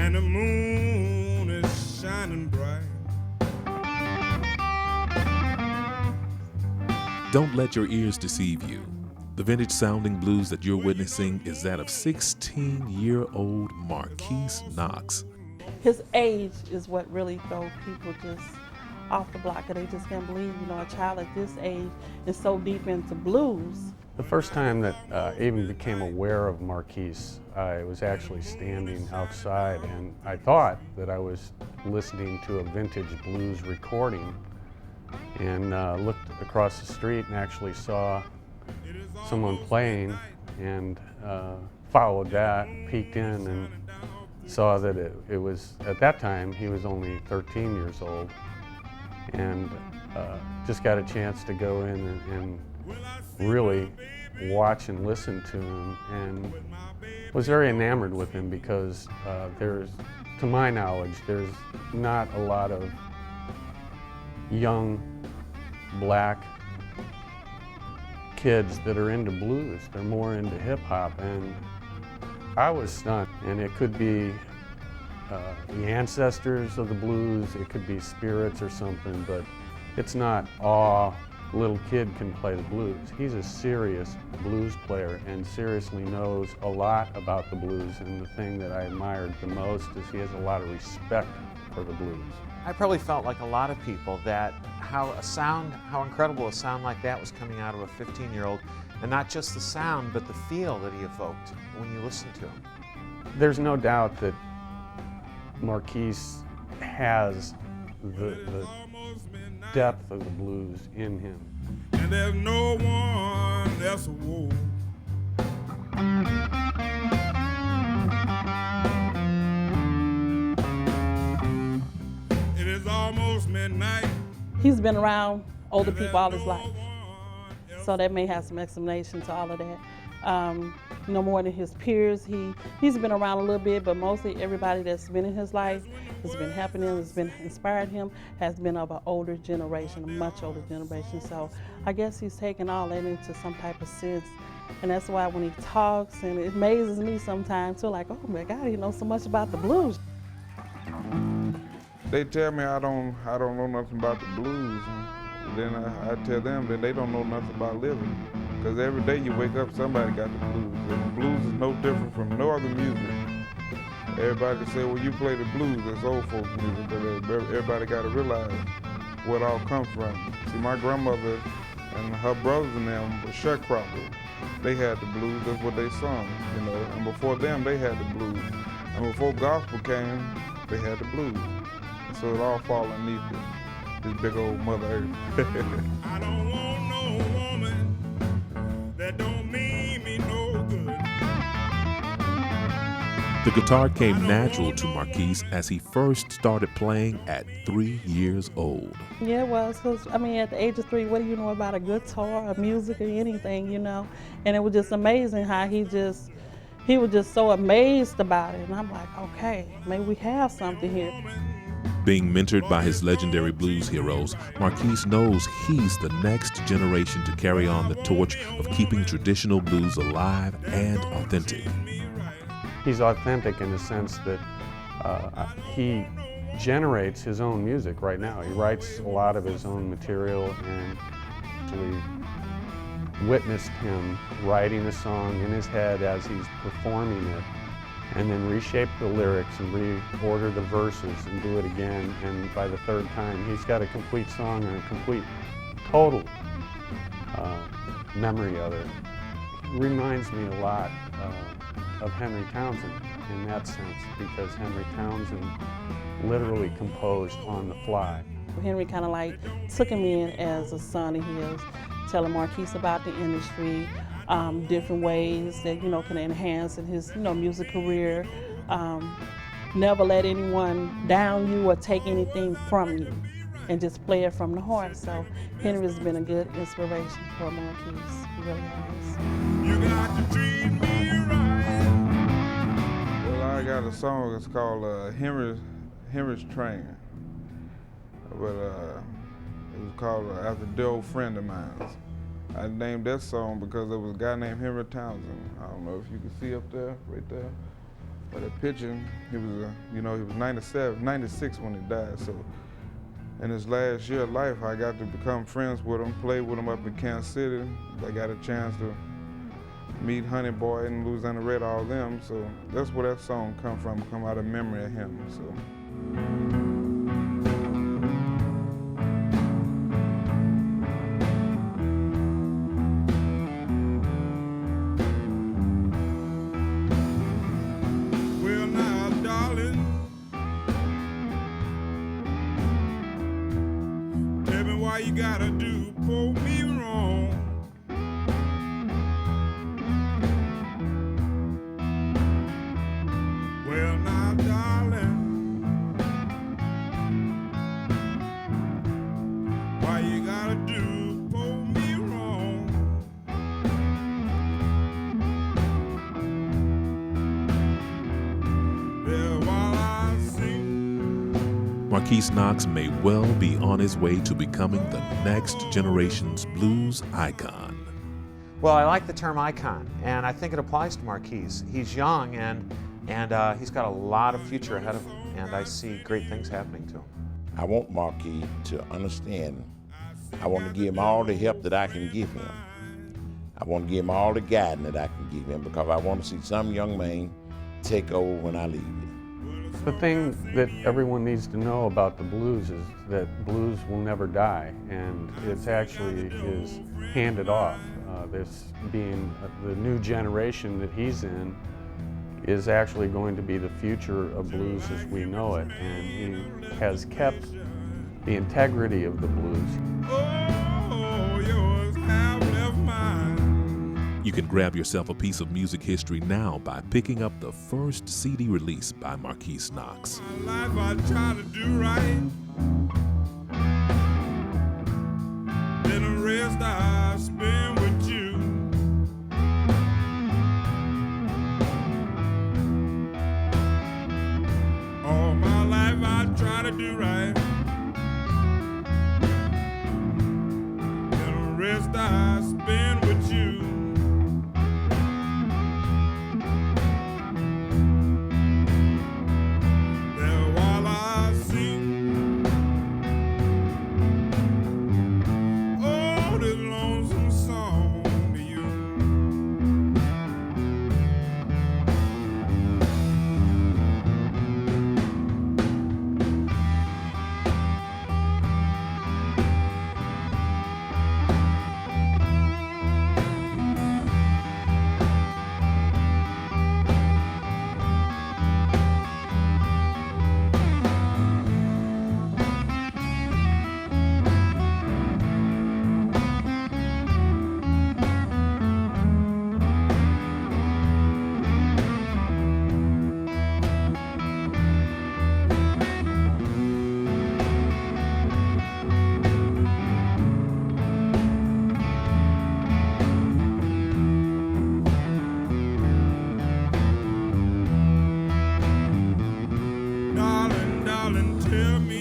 and the moon is shining bright. Don't let your ears deceive you. The vintage-sounding blues that you're witnessing is that of 16-year-old Marquise Knox. His age is what really throws people just off the block, and they just can't believe, a child at this age is so deep into blues. The first time that I even became aware of Marquise, I was actually standing outside, and I thought that I was listening to a vintage blues recording, and looked across the street and actually saw someone playing, and followed that, peeked in, and saw that it was, at that time, he was only 13 years old, and just got a chance to go in and really watch and listen to him, and was very enamored with him because to my knowledge, there's not a lot of young black kids that are into blues. They're more into hip hop, and I was stunned. And it could be the ancestors of the blues, it could be spirits or something, but it's not all little kid can play the blues. He's a serious blues player and seriously knows a lot about the blues, and the thing that I admired the most is he has a lot of respect for the blues. I probably felt like a lot of people that how incredible a sound like that was coming out of a 15-year-old, and not just the sound, but the feel that he evoked when you listened to him. There's no doubt that Marquise has the depth of the blues in him. And there's no one else awoke. It is almost midnight. He's been around older people all his life, so that may have some explanation to all of that. No more than his peers. He's been around a little bit, but mostly everybody that's been in his life has been helping him, has been inspired him, has been of an older generation, a much older generation. So I guess he's taken all that into some type of sense. And that's why when he talks, and it amazes me sometimes too, like, oh my God, he knows so much about the blues. They tell me I don't know nothing about the blues, and then I tell them that they don't know nothing about living. Because every day you wake up, somebody got the blues. And the blues is no different from no other music. Everybody say, well, you play the blues, it's old folks music, but everybody got to realize where it all comes from. See, my grandmother and her brothers and them were sharecroppers. They had the blues, that's what they sung, and before them, they had the blues. And before gospel came, they had the blues. So it all fall underneath this big old Mother Earth. I don't want no woman that don't mean me no good. The guitar came natural to Marquise as he first started playing at 3 years old. Yeah, it was, because, at the age of 3, what do you know about a guitar, or music, or anything, And it was just amazing how he was just so amazed about it. And I'm like, okay, maybe we have something here. Being mentored by his legendary blues heroes, Marquise knows he's the next generation to carry on the torch of keeping traditional blues alive and authentic. He's authentic in the sense that he generates his own music right now. He writes a lot of his own material, and we witnessed him writing a song in his head as he's performing it, and then reshape the lyrics and reorder the verses and do it again. And by the third time, he's got a complete song and a complete, total memory of it. It reminds me a lot of Henry Townsend in that sense, because Henry Townsend literally composed on the fly. Henry kind of like took him in as a son of his, telling Marquise about the industry, different ways that can enhance in his music career. Never let anyone down you or take anything from you, and just play it from the heart. So Henry has been a good inspiration for Marquise. He really has. You got to treat me right. Well, I got a song, it's called Henry's Train. But it was called after a dear old friend of mine. I named that song because there was a guy named Henry Townsend. I don't know if you can see up there, right there. But at pitching, he was, he was 96 when he died. So in his last year of life, I got to become friends with him, play with him up in Kansas City. I got a chance to meet Honey Boy and Louisiana Red, all them. So that's where that song come out of memory of him. So. Why you gotta do for me wrong? Well now, darling, why you gotta do for me wrong? Yeah, while I sing. Marquise Knox may well be on his way to becoming the next generation's blues icon. Well, I like the term icon, and I think it applies to Marquise. He's young, and he's got a lot of future ahead of him, and I see great things happening to him. I want Marquise to understand. I want to give him all the help that I can give him. I want to give him all the guidance that I can give him, because I want to see some young man take over when I leave it. The thing that everyone needs to know about the blues is that blues will never die, and it's actually is handed off. This being the new generation that he's in is actually going to be the future of blues as we know it, and he has kept the integrity of the blues. Oh, yours have left mine. You can grab yourself a piece of music history now by picking up the first CD release by Marquise Knox. My life I try to do right, then the rest I spend with you. All my life I try to do right, then the rest I spend with you. Then while I sing, oh, this lonesome song to you. Darling, darling, tell me